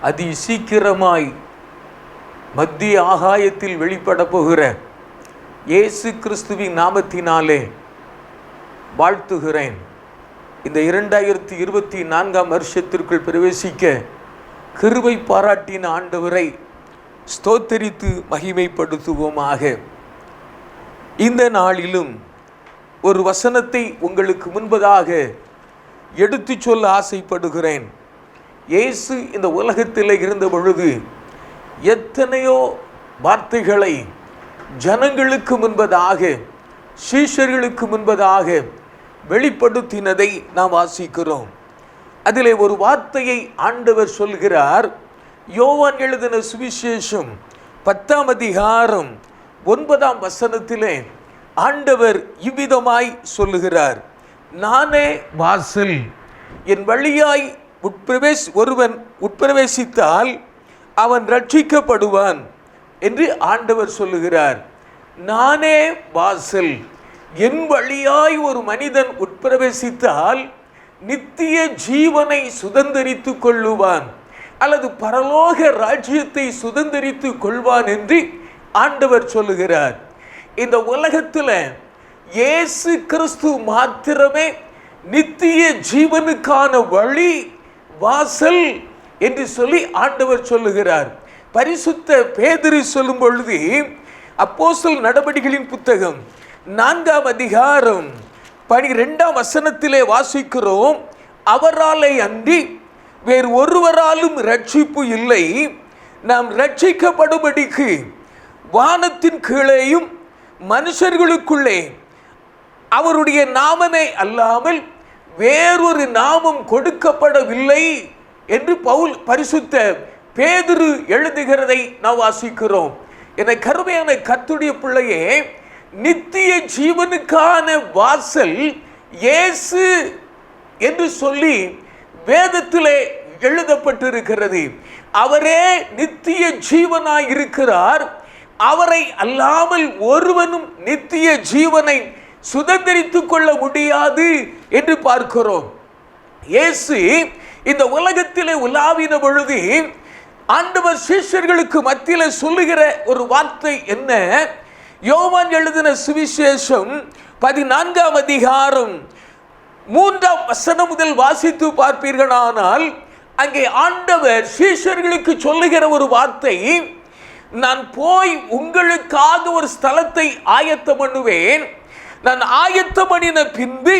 அதி சீக்கிரமாய் மத்திய ஆகாயத்தில் வெளிப்பட போகிற இயேசு கிறிஸ்துவின் நாமத்தினாலே வாழ்த்துகிறேன். இந்த 2024 வருஷத்திற்குள் பிரவேசிக்க கிருபை பாராட்டின ஆண்டவரை ஸ்தோத்தரித்து மகிமைப்படுத்துவோமாக. இந்த நாளிலும் ஒரு வசனத்தை உங்களுக்கு முன்பதாக எடுத்து சொல்ல ஆசைப்படுகிறேன். இயேசு இந்த உலகத்தில் இருந்த பொழுது எத்தனையோ வார்த்தைகளை ஜனங்களுக்கு முன்பதாக, சீஷர்களுக்கு முன்பதாக வெளிப்படுத்தினதை நாம் வாசிக்கிறோம். அதிலே ஒரு வார்த்தையை ஆண்டவர் சொல்கிறார். யோவான் எழுதின சுவிசேஷம் 10ஆம் அதிகாரம் 9ஆம் வசனத்திலே ஆண்டவர் இவ்விதமாய் சொல்லுகிறார், நானே வாசல், என் வழியாய் ஒருவன் உட்பிரவேசித்தால் அவன் ரட்சிக்கப்படுவான் என்று ஆண்டவர் சொல்லுகிறார். நானே வாசல், என் வழியாய் ஒரு மனிதன் உட்பிரவேசித்தால் நித்திய ஜீவனை சுதந்தரித்து கொள்ளுவான் அல்லது பரலோக ராஜ்யத்தை சுதந்தரித்து கொள்வான் என்று ஆண்டவர் சொல்லுகிறார். இந்த உலகத்தில் இயேசு கிறிஸ்து மாத்திரமே நித்திய ஜீவனுக்கான வழி, வாசல் என்று சொல்லி ஆண்டவர் சொல்லுகிறார். பரிசுத்த பேதுரு சொல்லும் பொழுது அப்போஸ்தலர் நடபடிகளின் புத்தகம் 4ஆம் அதிகாரம் 12ஆம் வசனத்திலே வாசிக்கிறோம், அவராலே அன்றி வேறு ஒருவராலும் ரட்சிப்பு இல்லை, நாம் ரட்சிக்கப்படும்படிக்கு வானத்தின் கீழேயும் மனுஷர்களுக்குள்ளே அவருடைய நாமமே அல்லாமல் வேறொரு நாமம் கொடுக்கப்படவில்லை என்று பரிசுத்த பேதுரு எழுதுகிறதை நாம் வாசிக்கிறோம். என கருமையான கர்த்தருடைய பிள்ளையே, நித்திய ஜீவனுக்கான வாசல் இயேசு என்று சொல்லி வேதத்திலே எழுதப்பட்டிருக்கிறது. அவரே நித்திய ஜீவனாய் இருக்கிறார். அவரை அல்லாமல் ஒருவனும் நித்திய ஜீவனை சுதந்திரித்துக் கொள்ள முடியாது என்று பார்க்கிறோம். இயேசு இந்த உலகத்திலே உலாவின பொழுது ஆண்டவர் சீஷர்களுக்கு மத்தியில் சொல்லுகிற ஒரு வார்த்தை என்ன? யோவான் எழுதின சுவிசேஷம் 14ஆம் அதிகாரம் 3ஆம் வசனம் முதல் வாசித்து பார்ப்பீர்களானால் அங்கே ஆண்டவர் சீஷர்களுக்கு சொல்லுகிற ஒரு வார்த்தை, நான் போய் உங்களுக்காக ஒரு ஸ்தலத்தை ஆயத்தம் பண்ணுவேன், நான் ஆயத்தம் பண்ணின பின்பு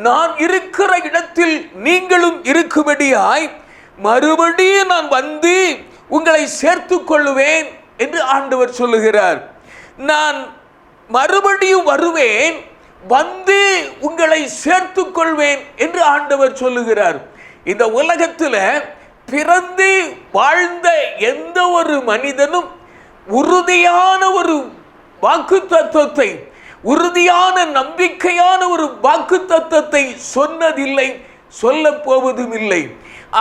நான் இருக்கிற இடத்தில் நீங்களும் இருக்கும்படியாய் மறுபடியும் நான் வந்து உங்களை சேர்த்து கொள்ளுவேன் என்று ஆண்டவர் சொல்லுகிறார். நான் மறுபடியும் வருவேன், வந்து உங்களை சேர்த்து கொள்வேன் என்று ஆண்டவர் சொல்லுகிறார். இந்த உலகத்தில் பிறந்து வாழ்ந்த எந்த ஒரு மனிதனும் உறுதியான ஒரு வாக்குத்தத்தத்தை, உறுதியான நம்பிக்கையான ஒரு வாக்குத்தத்தத்தை சொன்னதில்லை, சொல்ல போவதும் இல்லை.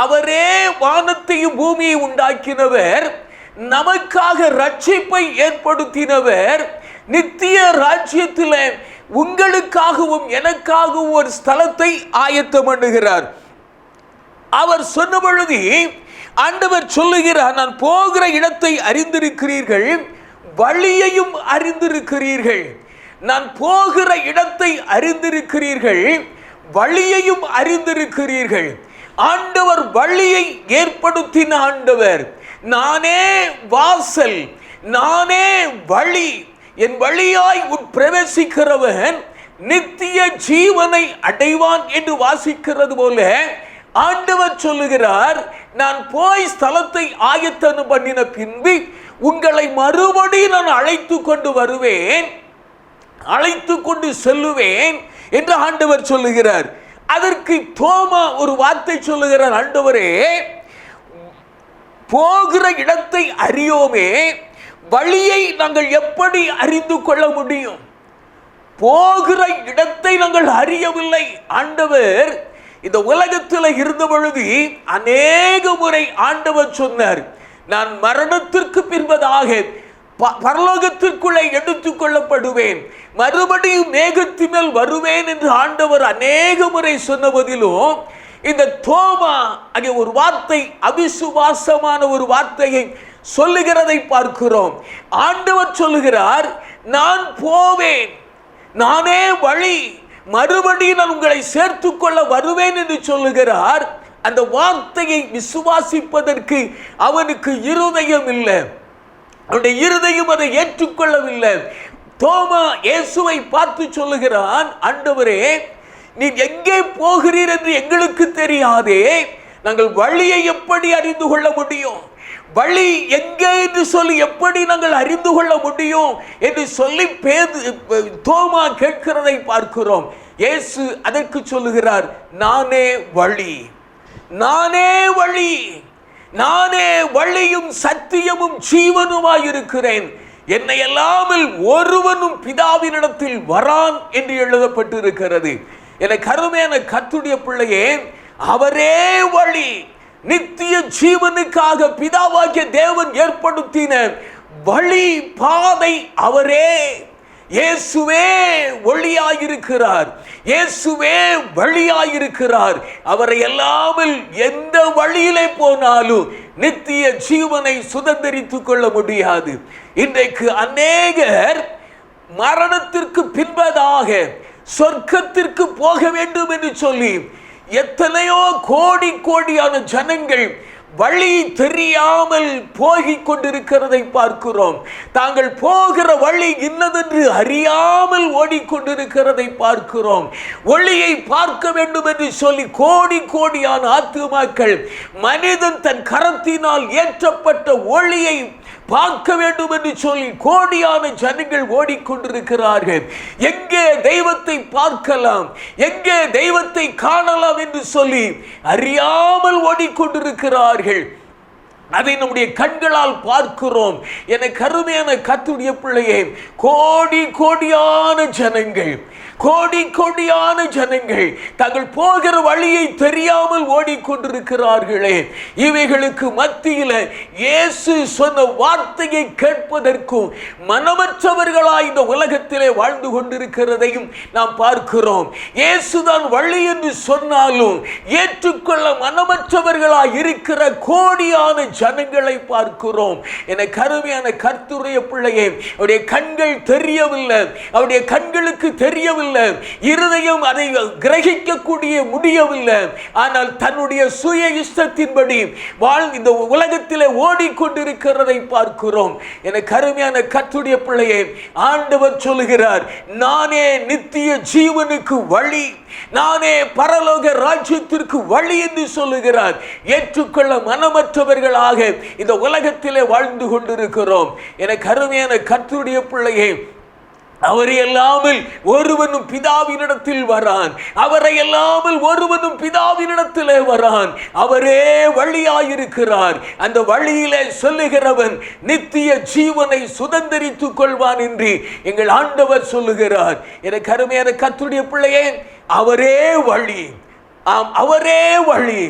அவரே வானத்தையும் பூமியை உண்டாக்கினவர், நமக்காக ரட்சிப்பை ஏற்படுத்தினவர், நித்திய ராஜ்யத்தில் உங்களுக்காகவும் எனக்காகவும் ஒரு ஸ்தலத்தை ஆயத்தம் பண்ணுகிறார். அவர் சொன்ன பொழுது ஆண்டவர் சொல்லுகிறார், நான் போகிற இடத்தை அறிந்திருக்கிறீர்கள், வழியையும் அறிந்திருக்கிறீர்கள். நான் போகிற இடத்தை அறிந்திருக்கிறீர்கள், வழியையும் அறிந்திருக்கிறீர்கள். ஆண்டவர் வழியை ஏற்படுத்தின ஆண்டவர். நானே வாசல், நானே வழி, என் வழியாய் உட்பிரவேசிக்கிறவன் நித்திய ஜீவனை அடைவான் என்று வாசிக்கிறது போல ஆண்டவர் சொல்லுகிறார், நான் போய் ஸ்தலத்தை ஆயத்தம் பண்ணின பின்பு உங்களை மறுபடி நான் அழைத்து கொண்டு வருவேன், அழைத்து கொண்டு செல்லுவேன் என்று ஆண்டவர் சொல்லுகிறார். அதற்கு தோமா ஒரு வார்த்தை சொல்லுகிறார், ஆண்டவரே, போகிற இடத்தை அறியோமே, வழியை நாங்கள் எப்படி அறிந்து கொள்ள முடியும்? போகிற இடத்தை நாங்கள் அறியவில்லை. ஆண்டவர் இந்த உலகத்தில் இருந்த பொழுது அநேக முறை ஆண்டவர் சொன்னார், நான் மரணத்திற்கு பின்பதாக பரலோகத்திற்குள்ளே எடுத்துக் கொள்ளப்படுவேன், மறுபடியும் மேகத்தின் மேல் வருவேன் என்று ஆண்டவர் அநேக முறை சொன்ன போதிலும் இந்த தோமா அங்கே ஒரு வார்த்தை, அவிசுவாசமான ஒரு வார்த்தையை சொல்லுகிறதை பார்க்கிறோம். ஆண்டவர் சொல்லுகிறார், நான் போவேன், நானே வழி, மறுபடியும் நான் உங்களை சேர்த்துக் கொள்ள வருவேன் என்று சொல்லுகிறார். அந்த வார்த்தையை விசுவாசிப்பதற்கு அவனுக்கு இருதயம் இல்லை, அவனுடைய இருதயம் அதை ஏற்றுக்கொள்ளவில்லை. தோமா இயேசுவை பார்த்து சொல்லுகிறான், ஆண்டவரே, நீ எங்கே போகிறீர் என்று எங்களுக்கு தெரியாதே, நாங்கள் வழியை எப்படி அறிந்து கொள்ள முடியும்? வழி எங்கே என்று சொல்லி எப்படி நாங்கள் அறிந்து கொள்ள முடியும் என்று சொல்லி தோமா கேட்கிறதை பார்க்கிறோம். இயேசு அதற்கு சொல்லுகிறார், நானே வழி, நானே வழி, நானே வழியும் சத்தியமும் ஜீவனுமாய் இருக்கிறேன், என்னை அல்லாமல் ஒருவனும் பிதாவினிடத்தில் வரான் என்று எழுதப்பட்டிருக்கிறது. எனக்கு அருமையான கர்த்தருடைய பிள்ளையே, அவரே வழி, நித்திய ஜீவனுக்காக பிதாவாகிய தேவன் ஏற்படுத்தின வழி, பாதை அவரே. இயேசுவே ஒளியாயிருக்கிறார், இயேசுவே வழியாயிருக்கிறார். அவரை அல்லாமல் எந்த வழியிலே போனாலும் நித்திய ஜீவனை சுதந்திரித்துக் கொள்ள முடியாது. இன்றைக்கு அநேகர் மரணத்திற்கு பின்பதாக சொர்க்கத்திற்கு போக வேண்டும் என்று சொல்லி எத்தனையோ கோடி கோடியான ஜனங்கள் வழி தெரியாமல் போகிக் கொண்டிருக்கிறதை பார்க்கிறோம். தாங்கள் போகிற வழி இன்னதென்று அறியாமல் ஓடிக்கொண்டிருக்கிறதை பார்க்கிறோம். ஒளியை பார்க்க வேண்டும் என்று சொல்லி கோடி கோடியான ஆத்துமாக்கள் மனிதன் தன் கரத்தினால் ஏற்றப்பட்ட ஒளியை பார்க்க வேண்டும் என்று சொல்லி கோடியான ஜனங்கள் ஓடிக்கொண்டிருக்கிறார்கள். எங்கே தெய்வத்தை பார்க்கலாம், எங்கே தெய்வத்தை காணலாம் என்று சொல்லி அறியாமல் ஓடிக்கொண்டிருக்கிறார்கள். அதை நம்முடைய கண்களால் பார்க்கிறோம். என கருமையான கர்த்தருடைய பிள்ளையே, கோடி கோடியான ஜனங்கள், கோடி கோடியான ஜனங்கள் தாங்கள் போகிற வழியை தெரியாமல் ஓடிக்கொண்டிருக்கிறார்களே. இவைகளுக்கு மத்தியில் இயேசு சொன்ன வார்த்தையை கேட்பதற்கும் மனமற்றவர்களாய் இந்த உலகத்திலே வாழ்ந்து கொண்டிருக்கிறதையும் நாம் பார்க்கிறோம். இயேசுதான் வழி என்று சொன்னாலும் ஏற்றுக்கொள்ள மனமற்றவர்களாய் இருக்கிற கோடியான ஜனங்களை பார்க்கிறோம். என கருமையான கர்த்தருடைய பிள்ளையே, அவருடைய கண்கள் தெரியவில்லை, அவருடைய கண்களுக்கு தெரியவில்லை, இருதயம் அதை கிரகிக்கக்கூடிய முடியவில்லை. ஆனால் தன்னுடைய சுய இஷ்டத்தின்படி இந்த உலகத்திலே ஓடிக்கொண்டிருக்கிறதை பார்க்கிறோம். என கருமையான கர்த்தருடைய பிள்ளையே, ஆண்டவர் சொல்லுகிறார், நானே நித்திய ஜீவனுக்கு வழி, நானே பரலோக ராஜ்யத்திற்கு வழி என்று சொல்லுகிறார். ஏற்றுக்கொள்ள மனமற்றவர்களாக இந்த உலகத்திலே வாழ்ந்து கொண்டிருக்கிறோம். என கருமையான கர்த்தருடைய பிள்ளையே, அவரை அல்லாமல் ஒருவனும் பிதாவினிடத்தில் வரான், அவரை அல்லாமல் ஒருவனும் பிதாவினிடத்திலே வரான். அவரே வழியாயிருக்கிறார். அந்த வழியிலே சொல்லுகிறவன் நித்திய ஜீவனை சுதந்திரித்துக் கொள்வான் என்று எங்கள் ஆண்டவர் சொல்லுகிறார். எனக்கு அருமையான கர்த்தருடைய பிள்ளையே, அவரே வழி, ஆம் அவரே வழி.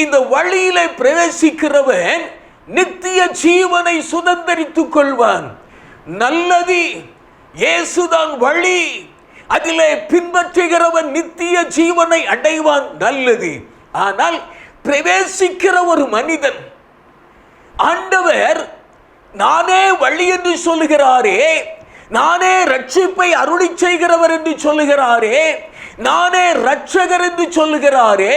இந்த வழியிலே பிரவேசிக்கிறவன் நித்திய ஜீவனை சுதந்திரித்துக் கொள்வான். நல்லது, இயேசுதான் வழி, அதிலே பின்பற்றுகிறவன் நித்திய ஜீவனை அடைவான். நல்லது. ஆனால் பிரவேசிக்கிற ஒரு மனிதன், ஆண்டவர் நானே வழி என்று சொல்லுகிறாரே, நானே ரட்சிப்பை அருளி செய்கிறவர் என்று சொல்லுகிறாரே, நானே ரட்சகர் என்று சொல்லுகிறாரே.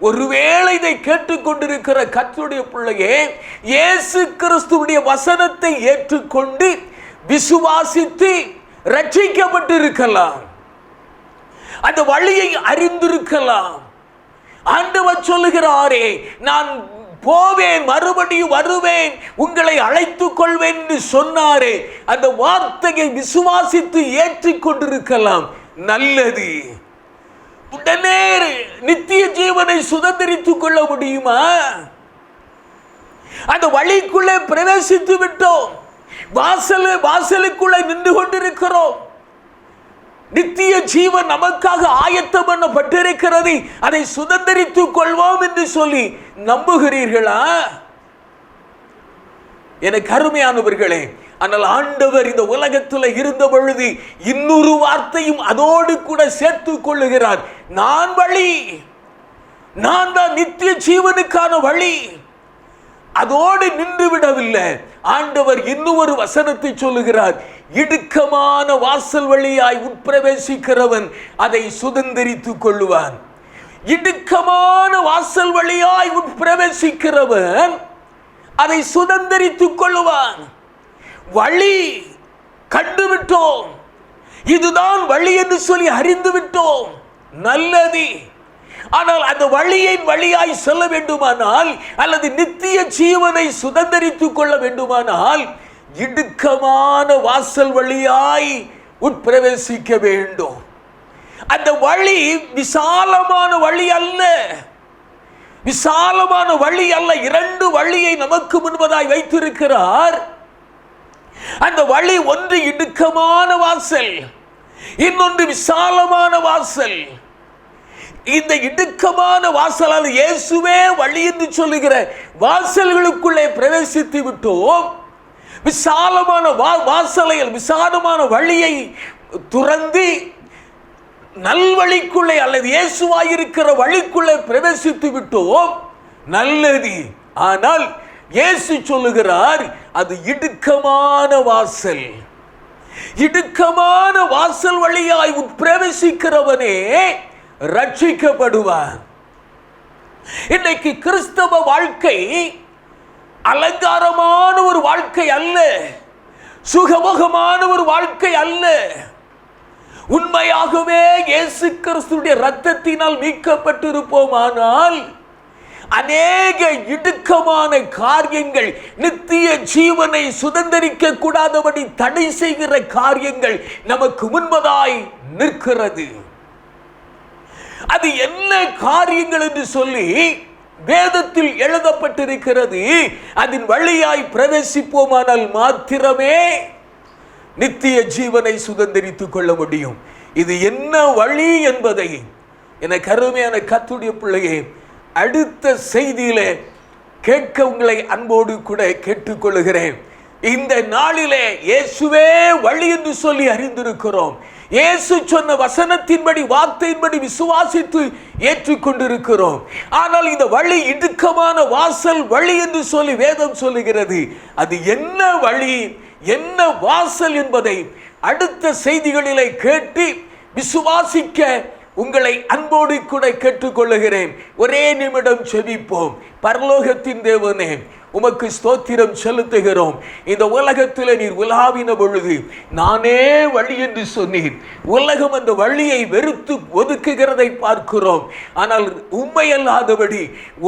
ஒருவேளை இதை கேட்டுக்கொண்டிருக்கிற கர்த்தருடைய பிள்ளையே, இயேசு கிறிஸ்துவுடைய வசனத்தை ஏற்றுக்கொண்டு விசுவாசித்து ரட்சிக்கப்பட்டிருக்கலாம், அந்த வழியை அறிந்திருக்கலாம். ஆண்டவர் சொல்லுகிறாரே, நான் போவேன், மறுபடியும் வருவேன், உங்களை அழைத்துக் கொள்வேன் என்று சொன்னாரே, அந்த வார்த்தையை விசுவாசித்து ஏற்றுக்கொண்டிருக்கலாம். நல்லது. உடனே நித்திய ஜீவனை சுதந்திரித்துக் கொள்ள முடியுமா? அந்த வழிக்குள்ளே பிரவேசித்து விட்டோம், வாசலுக்குள்ளே நின்று கொண்டிருக்கிறோம். நித்திய ஜீவன் நமக்காக ஆயத்தம் பண்ணப்பட்டிருக்கிறது, அதை சுதந்திரித்துக் கொள்வோம் என்று சொல்லி நம்புகிறீர்களா? எனக்கு அருமையானவர்களே, ஆனால் ஆண்டவர் இந்த உலகத்தில் இருந்த பொழுது இன்னொரு வார்த்தையும் அதோடு கூட சேர்த்துக் கொள்ளுகிறார். நான் வழி, நான் தான் நித்திய ஜீவனுக்கான வழி. அதோடு நின்று விடவில்லை. ஆண்டவர் இன்னும் ஒரு வசனத்தை சொல்லுகிறார். இடுக்கமான வாசல் வழியாய் உட்பிரவேசிக்கிறவன் அதை சுதந்தரித்துக் கொள்ளுவான். இடுக்கமான வாசல் வழியாய் உட்பிரவேசிக்கிறவன் அதை சுதந்தரித்துக் கொள்ளுவான். வழி கண்டுவிட்டோம், இதுதான் வழி என்று சொல்லி அறிந்து விட்டோம், நல்லது. ஆனால் அந்த வழியின் வழியாய் செல்ல வேண்டுமானால், அல்லது நித்திய ஜீவனை சுதந்தரித்துக் கொள்ள வேண்டுமானால், இடுக்கமான வாசல் வழியாய் உட்பிரவேசிக்க வேண்டும். அந்த வழி விசாலமான வழி அல்ல, விசாலமான வழி அல்ல. இரண்டு வழியை நமக்கு முன்பதாய் வைத்திருக்கிறார். அந்த வழி ஒன்று இடுக்கமான வாசல், இன்னொன்று விசாலமான வாசல். இந்த இடுக்கமான வாசலால் இயேசுவே வழி என்று சொல்லுகிற வாசல்களுக்குள்ளே பிரவேசித்து விட்டோம். விசாலமான வாசலை, விசாலமான வழியை துறந்து நல்வழிக்குள்ளே அல்லது இயேசுவாயிருக்கிற வழிக்குள்ளே பிரவேசித்து விட்டோம், நல்லது. ஆனால் இயேசு சொல்லுகிறார், அது இடுக்கமான வாசல். இடுக்கமான வாசல் வழியாய் பிரவேசிக்கிறவனே ரட்சிக்கப்படுவார். இன்னைக்கு கிறிஸ்தவ வாழ்க்கை அலங்காரமான ஒரு வாழ்க்கை அல்ல, சுகமுகமான ஒரு வாழ்க்கை அல்ல. உண்மையாகவே இயேசு கிறிஸ்துவின் இரத்தத்தினால் மீட்கப்பட்டிருப்போமானால், அநேக இடுக்கமான காரியங்கள், நித்திய ஜீவனை சுதந்தரிக்க கூடாதபடி தடை செய்கிற காரியங்கள் நமக்கு முன்பதாய் நிற்கிறது. அது என்ன காரியங்கள் என்று சொல்லி வேதத்தில் எழுதப்பட்டிருக்கிறது. அதன் வழியாய் பிரவேசிப்போமானால் மாத்திரமே நித்திய ஜீவனை சுதந்தரித்துக் கொள்ள முடியும். இது என்ன வழி என்பதை எனக்கு அருமையான கர்த்தருடைய பிள்ளையே, அடுத்த செய்தியிலே கேட்க உங்களை அன்போடு கூட கேட்டுக்கொள்கிறேன். இந்த நாளிலே இயேசுவே வழி என்று சொல்லி அறிந்திருக்கிறோம். இயேசு சொன்ன வசனத்தின்படி, வார்த்தையின்படி விசுவாசித்து ஏற்றுக்கொண்டிருக்கிறோம். ஆனால் இந்த வழி இடுக்கமான வாசல் வழி என்று சொல்லி வேதம் சொல்லுகிறது. அது என்ன வழி, என்ன வாசல் என்பதை அடுத்த செய்திகளிலே கேட்டு விசுவாசிக்க உங்களை அன்போடு கூட கேட்டுக்கொள்ளுகிறேன். ஒரே நிமிடம் செபிப்போம். பரலோகத்தின் தேவனே, உமக்கு ஸ்தோத்திரம் செலுத்துகிறோம். இந்த உலகத்தில் நீர் உலாவின பொழுது நானே வழி என்று சொன்னீர். உலகம் அந்த வழியை வெறுத்து ஒதுக்குகிறதை பார்க்கிறோம். ஆனால் உண்மையல்லாதபடி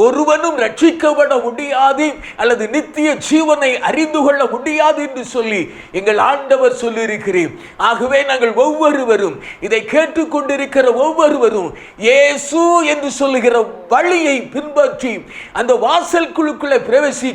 ஒருவனும் ரட்சிக்கப்பட முடியாது அல்லது நித்திய ஜீவனை அறிந்து கொள்ள முடியாது என்று சொல்லி எங்கள் ஆண்டவர் சொல்லியிருக்கிறேன். ஆகவே நாங்கள் ஒவ்வொருவரும், இதை கேட்டுக்கொண்டிருக்கிற ஒவ்வொருவரும் இயேசு என்று சொல்லுகிற வழியை பின்பற்றி அந்த வாசல் குழுக்குள்ளே பிரவேசி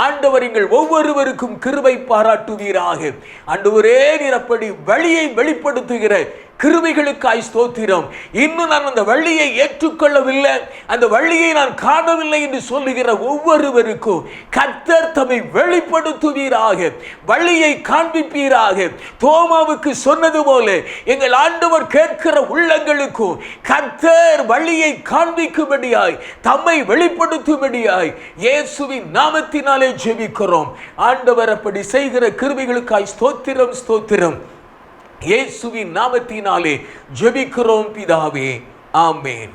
ஆண்டவர் எங்கள் ஒவ்வொருவருக்கும் கிருபை பாராட்டுவீராக. ஆண்டவரே, நீர் அப்படி வழியை வெளிப்படுத்துகிற கிருபைகளுக்காய் ஸ்தோத்திரம். இன்னும் நான் அந்த வழியை ஏற்றுக்கொள்ளவில்லை, அந்த வழியை நான் காணவில்லை என்று சொல்லுகிற ஒவ்வொருவருக்கும் கர்த்தர் தம்மை வெளிப்படுத்துவீராக, வழியை காண்பிப்பீராக. தோமாவுக்கு சொன்னது போல எங்கள் ஆண்டவர் கேட்கிற உள்ளங்களுக்கும் கர்த்தர் வழியை காண்பிக்கும்படியாய், தம்மை வெளிப்படுத்தும்படியாய் இயேசுவின் நாமத்தினாலே ஜெபிக்கிறோம். ஆண்டவர் அப்படி செய்கிற கிருபைகளுக்காய் ஸ்தோத்திரம், ஸ்தோத்திரம். இயேசுவின் நாமத்தினாலே ஜெபிக்கிறோம் பிதாவே, ஆமென்.